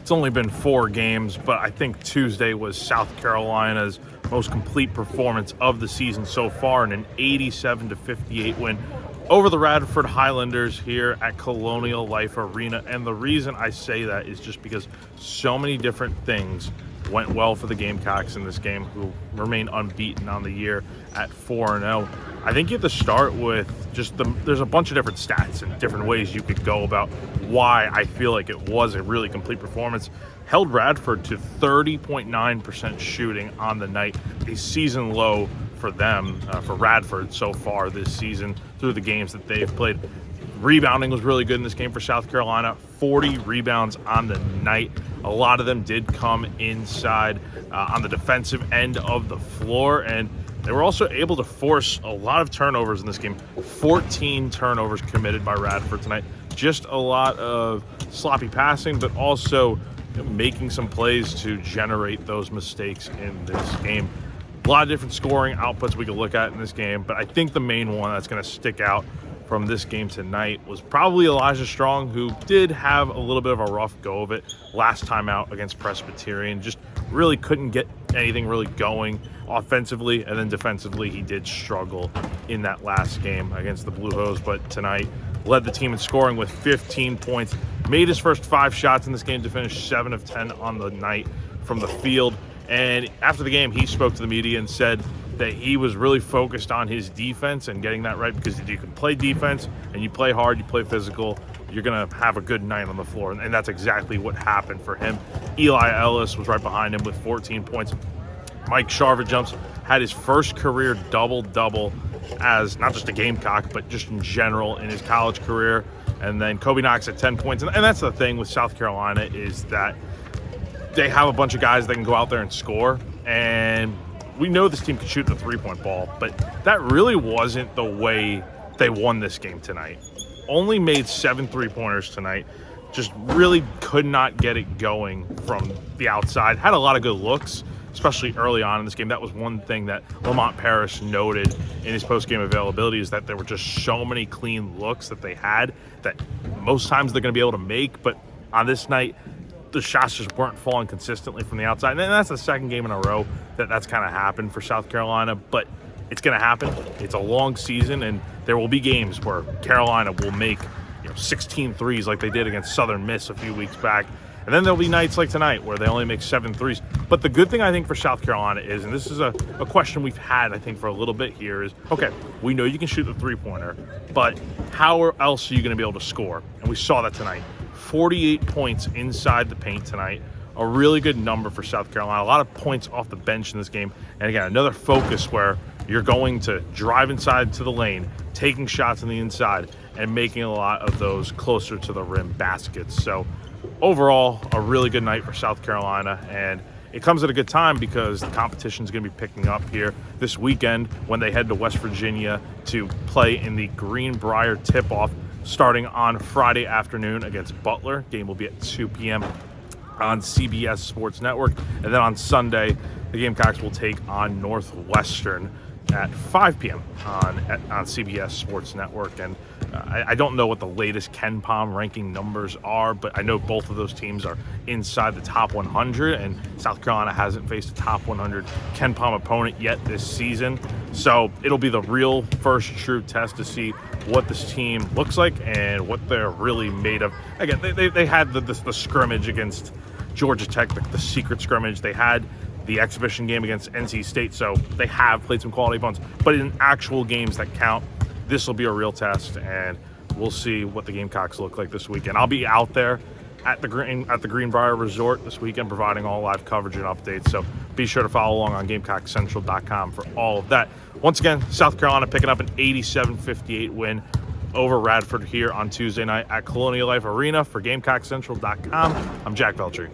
It's only been 4 games, but I think Tuesday was South Carolina's most complete performance of the season so far in an 87-58 win over the Radford Highlanders here at Colonial Life Arena. And the reason I say that is just because so many different things went well for the Gamecocks in this game, who remain unbeaten on the year at 4-0. I think you have to start with just there's a bunch of different stats and different ways you could go about why I feel like it was a really complete performance. Held Radford to 30.9% shooting on the night, a season low for them, for Radford so far this season through the games that they've played. Rebounding was really good in this game for South Carolina, 40 rebounds on the night. A lot of them did come inside on the defensive end of the floor, and they were also able to force a lot of turnovers in this game. 14 turnovers committed by Radford tonight. Just a lot of sloppy passing, but also making some plays to generate those mistakes in this game. A lot of different scoring outputs we could look at in this game, but I think the main one that's going to stick out from this game tonight was probably Elijah Strong, who did have a little bit of a rough go of it last time out against Presbyterian. Just really couldn't get anything really going offensively, and then defensively he did struggle in that last game against the Blue Hose, but tonight led the team in scoring with 15 points, made his first 5 shots in this game to finish 7 of 10 on the night from the field. And after the game, he spoke to the media and said that he was really focused on his defense and getting that right, because if you can play defense and you play hard, you play physical, you're going to have a good night on the floor. And that's exactly what happened for him. Eli Ellis was right behind him with 14 points. Mike Sharver-Jumps had his first career double-double as not just a Gamecock, but just in general in his college career. And then Kobe Knox at 10 points. And that's the thing with South Carolina, is that they have a bunch of guys that can go out there and score. And we know this team can shoot the three-point ball, but that really wasn't the way they won this game tonight. Only made 7 three-pointers tonight. Just really could not get it going from the outside. Had a lot of good looks, especially early on in this game. That was one thing that Lamont Parrish noted in his post-game availability, is that there were just so many clean looks that they had that most times they're going to be able to make, but on this night, the shots just weren't falling consistently from the outside. And that's the second game in a row that's kind of happened for South Carolina, but it's going to happen. It's a long season, and there will be games where Carolina will make 16 threes like they did against Southern Miss a few weeks back. And then there'll be nights like tonight where they only make 7 threes. But the good thing I think for South Carolina is, and this is a question we've had I think for a little bit here, is, okay, we know you can shoot the three-pointer, but how else are you going to be able to score? And we saw that tonight. 48 points inside the paint tonight. A really good number for South Carolina. A lot of points off the bench in this game. And again, another focus where you're going to drive inside to the lane, taking shots on the inside, and making a lot of those closer to the rim baskets. So overall, a really good night for South Carolina, and it comes at a good time because the competition is going to be picking up here this weekend when they head to West Virginia to play in the Greenbrier tip-off starting on Friday afternoon against Butler. Game will be at 2 p.m. on CBS Sports Network. And then on Sunday, the Gamecocks will take on Northwestern at 5 p.m. on CBS Sports Network. And I don't know what the latest KenPom ranking numbers are, but I know both of those teams are inside the top 100, and South Carolina hasn't faced a top 100 KenPom opponent yet this season. So it'll be the real first true test to see what this team looks like and what they're really made of. Again, they had the scrimmage against Georgia Tech, the secret scrimmage. They had the exhibition game against NC State, so they have played some quality opponents. But in actual games that count, this will be a real test, and we'll see what the Gamecocks look like this weekend. I'll be out there at the Greenbrier Resort this weekend, providing all live coverage and updates. So be sure to follow along on GamecockCentral.com for all of that. Once again, South Carolina picking up an 87-58 win over Radford here on Tuesday night at Colonial Life Arena. For GamecockCentral.com, I'm Jack Veltri.